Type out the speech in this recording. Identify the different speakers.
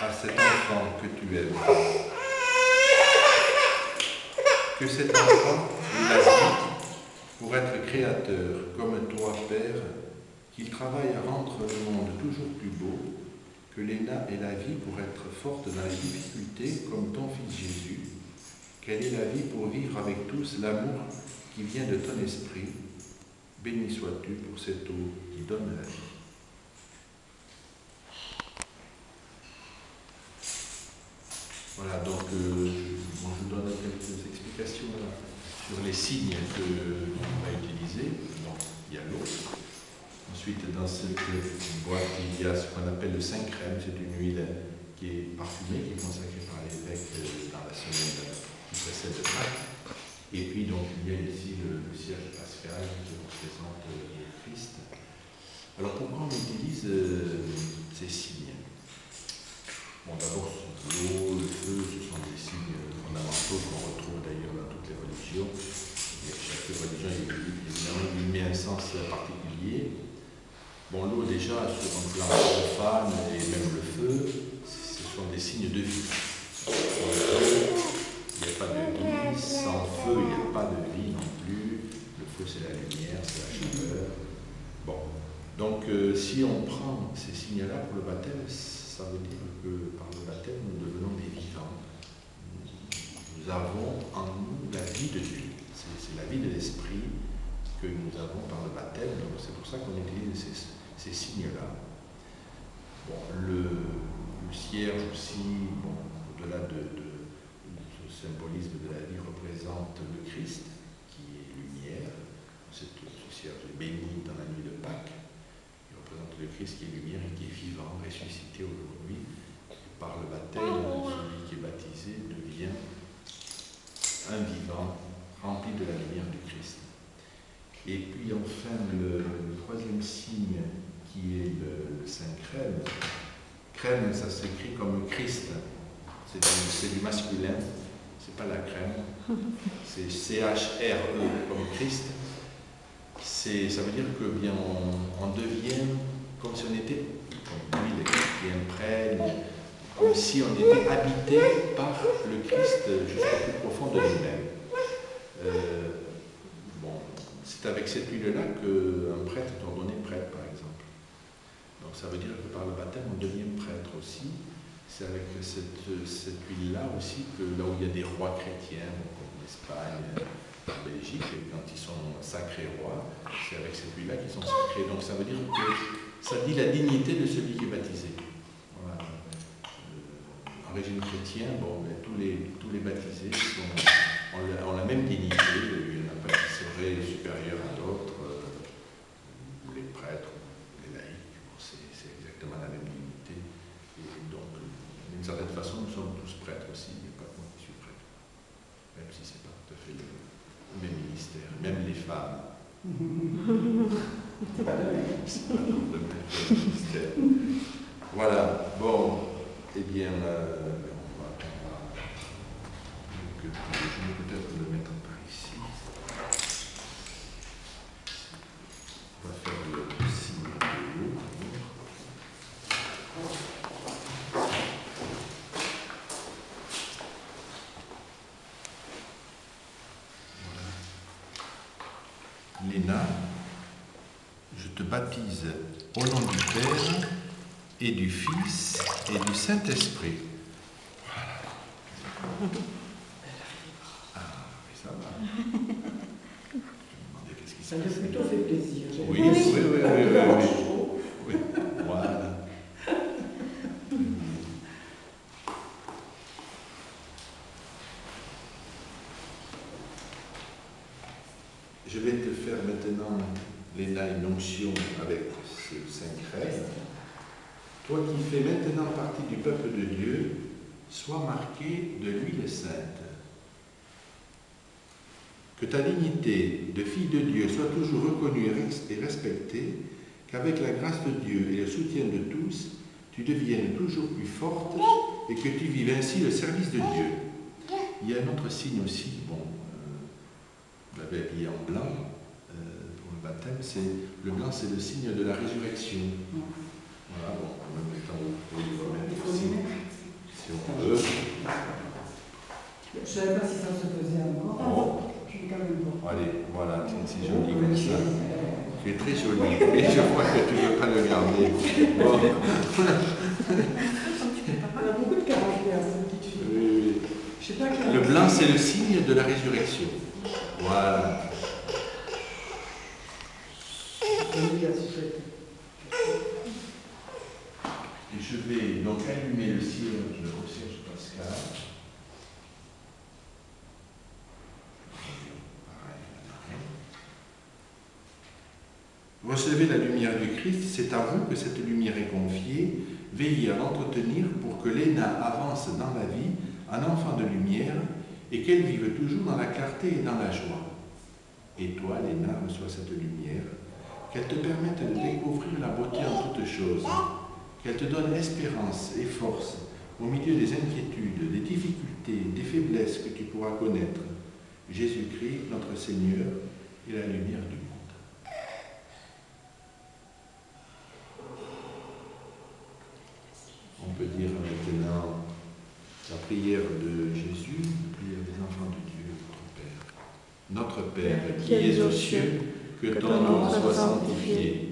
Speaker 1: à cet enfant que tu aimes. Que cet enfant ait la vie pour être créateur, comme toi, Père, qu'il travaille à rendre le monde toujours plus beau, que Léna ait la vie pour être forte dans les difficultés, comme ton Fils Jésus, qu'elle ait la vie pour vivre avec tous l'amour qui vient de ton esprit. Béni sois-tu pour cette eau qui donne la vie. Voilà, donc bon, je vous donne quelques explications là, sur les signes qu'on va utiliser. Donc, il y a l'eau. Ensuite, dans cette boîte, il y a ce qu'on appelle le Saint-Crème. C'est une huile qui est parfumée, qui est consacrée par l'évêque dans la semaine qui précède Pâques. Et puis, donc, il y a ici le cierge pascal qui représente le Christ. Alors, pourquoi on utilise ces signes? Bon, d'abord, l'eau, le feu, ce sont des signes fondamentaux qu'on retrouve d'ailleurs dans toutes les religions. Et chaque religion, évidemment, lui met un sens particulier. Bon, l'eau, déjà, sur un plan profane et même le feu, ce sont des signes de vie. Sans feu, il n'y a pas de vie. Sans feu, il n'y a pas de vie non plus. Le feu, c'est la lumière, c'est la chaleur. Bon, donc, si on prend ces signes-là pour le baptême, ça veut dire que par le baptême, nous devenons des vivants. Nous avons en nous la vie de Dieu. C'est la vie de l'esprit que nous avons par le baptême. Donc c'est pour ça qu'on utilise ces signes-là. Bon, le cierge aussi, bon, au-delà de ce symbolisme de la vie, représente le Christ, qui est lumière. Ce cierge est béni dans la nuit de Pâques. Il représente le Christ qui est lumière et qui est vivant, ressuscité aujourd'hui. Par le baptême, celui qui est baptisé devient un vivant rempli de la lumière du Christ. Et puis enfin, le troisième signe qui est le Saint-Crème. Crème, ça s'écrit comme Christ. C'est du masculin, c'est pas la crème. C'est C-H-R-E comme Christ. Ça veut dire que bien on devient comme si on était comme l'huile qui imprègne, comme si on était habité par le Christ jusqu'au plus profond de lui-même. Bon, c'est avec cette huile-là qu'un prêtre est ordonné prêtre, par exemple. Donc ça veut dire que par le baptême, on devient prêtre aussi. C'est avec cette huile-là aussi que là où il y a des rois chrétiens, comme l'Espagne, la Belgique, et quand ils sont sacrés rois, c'est avec cette huile-là qu'ils sont sacrés. Donc ça veut dire que ça dit la dignité de celui qui est baptisé. Voilà. En régime chrétien, bon, ben, tous les baptisés ont la même dignité. Il n'y en a pas qui seraient supérieurs à d'autres, les prêtres, les laïcs, bon, c'est exactement la même dignité. Et donc, d'une certaine façon, nous sommes tous prêtres aussi, il n'y a pas que moi qui suis prêtre. Même si ce n'est pas tout à fait le même ministère, même les femmes. C'est pas le même ministère. Voilà, bon, eh bien, on va je vais peut-être le mettre par ici. On va faire le signe de l'eau. Voilà. Léna, je te baptise au nom du Père et du Fils et du Saint-Esprit. Voilà. Ah, oui, ça va. Je me demandais qu'est-ce qui se passe.
Speaker 2: Ça nous a plutôt fait plaisir.
Speaker 1: Oui, oui. Oui, voilà. Je vais te faire maintenant, Léna, une onction avec ce Saint-Crème. Toi qui fais maintenant partie du peuple de Dieu, sois marqué de l'huile sainte. Que ta dignité de fille de Dieu soit toujours reconnue et respectée, qu'avec la grâce de Dieu et le soutien de tous, tu deviennes toujours plus forte et que tu vives ainsi le service de Dieu. Il y a un autre signe aussi, bon, vous l'avez habillé en blanc pour le baptême, le blanc c'est le signe de la résurrection. Voilà, bon, en même temps, vous pouvez le mettre aussi.
Speaker 2: Je ne savais pas si ça se faisait avant.
Speaker 1: Oh.
Speaker 2: Je ne quand même pas.
Speaker 1: Allez, voilà, c'est joli comme ça. C'est très joli. Et je vois que tu ne veux pas le garder. Bon.
Speaker 2: Elle a beaucoup de caractère, cette petite fille.
Speaker 1: Oui.
Speaker 2: Je sais pas quel...
Speaker 1: Le blanc, c'est le signe de la résurrection. Voilà. Et je vais donc allumer le cierge au Cierge Pascal. Recevez la lumière du Christ, c'est à vous que cette lumière est confiée. Veillez à l'entretenir pour que Léna avance dans la vie en enfant de lumière et qu'elle vive toujours dans la clarté et dans la joie. Et toi, Léna, reçois cette lumière, qu'elle te permette de découvrir la beauté en toutes choses, qu'elle te donne espérance et force au milieu des inquiétudes, des difficultés, des faiblesses que tu pourras connaître. Jésus-Christ, notre Seigneur, est la lumière du monde. On peut dire maintenant la prière de Jésus, la prière des enfants de Dieu, notre Père. Notre Père, qui es aux cieux, que ton nom soit sanctifié,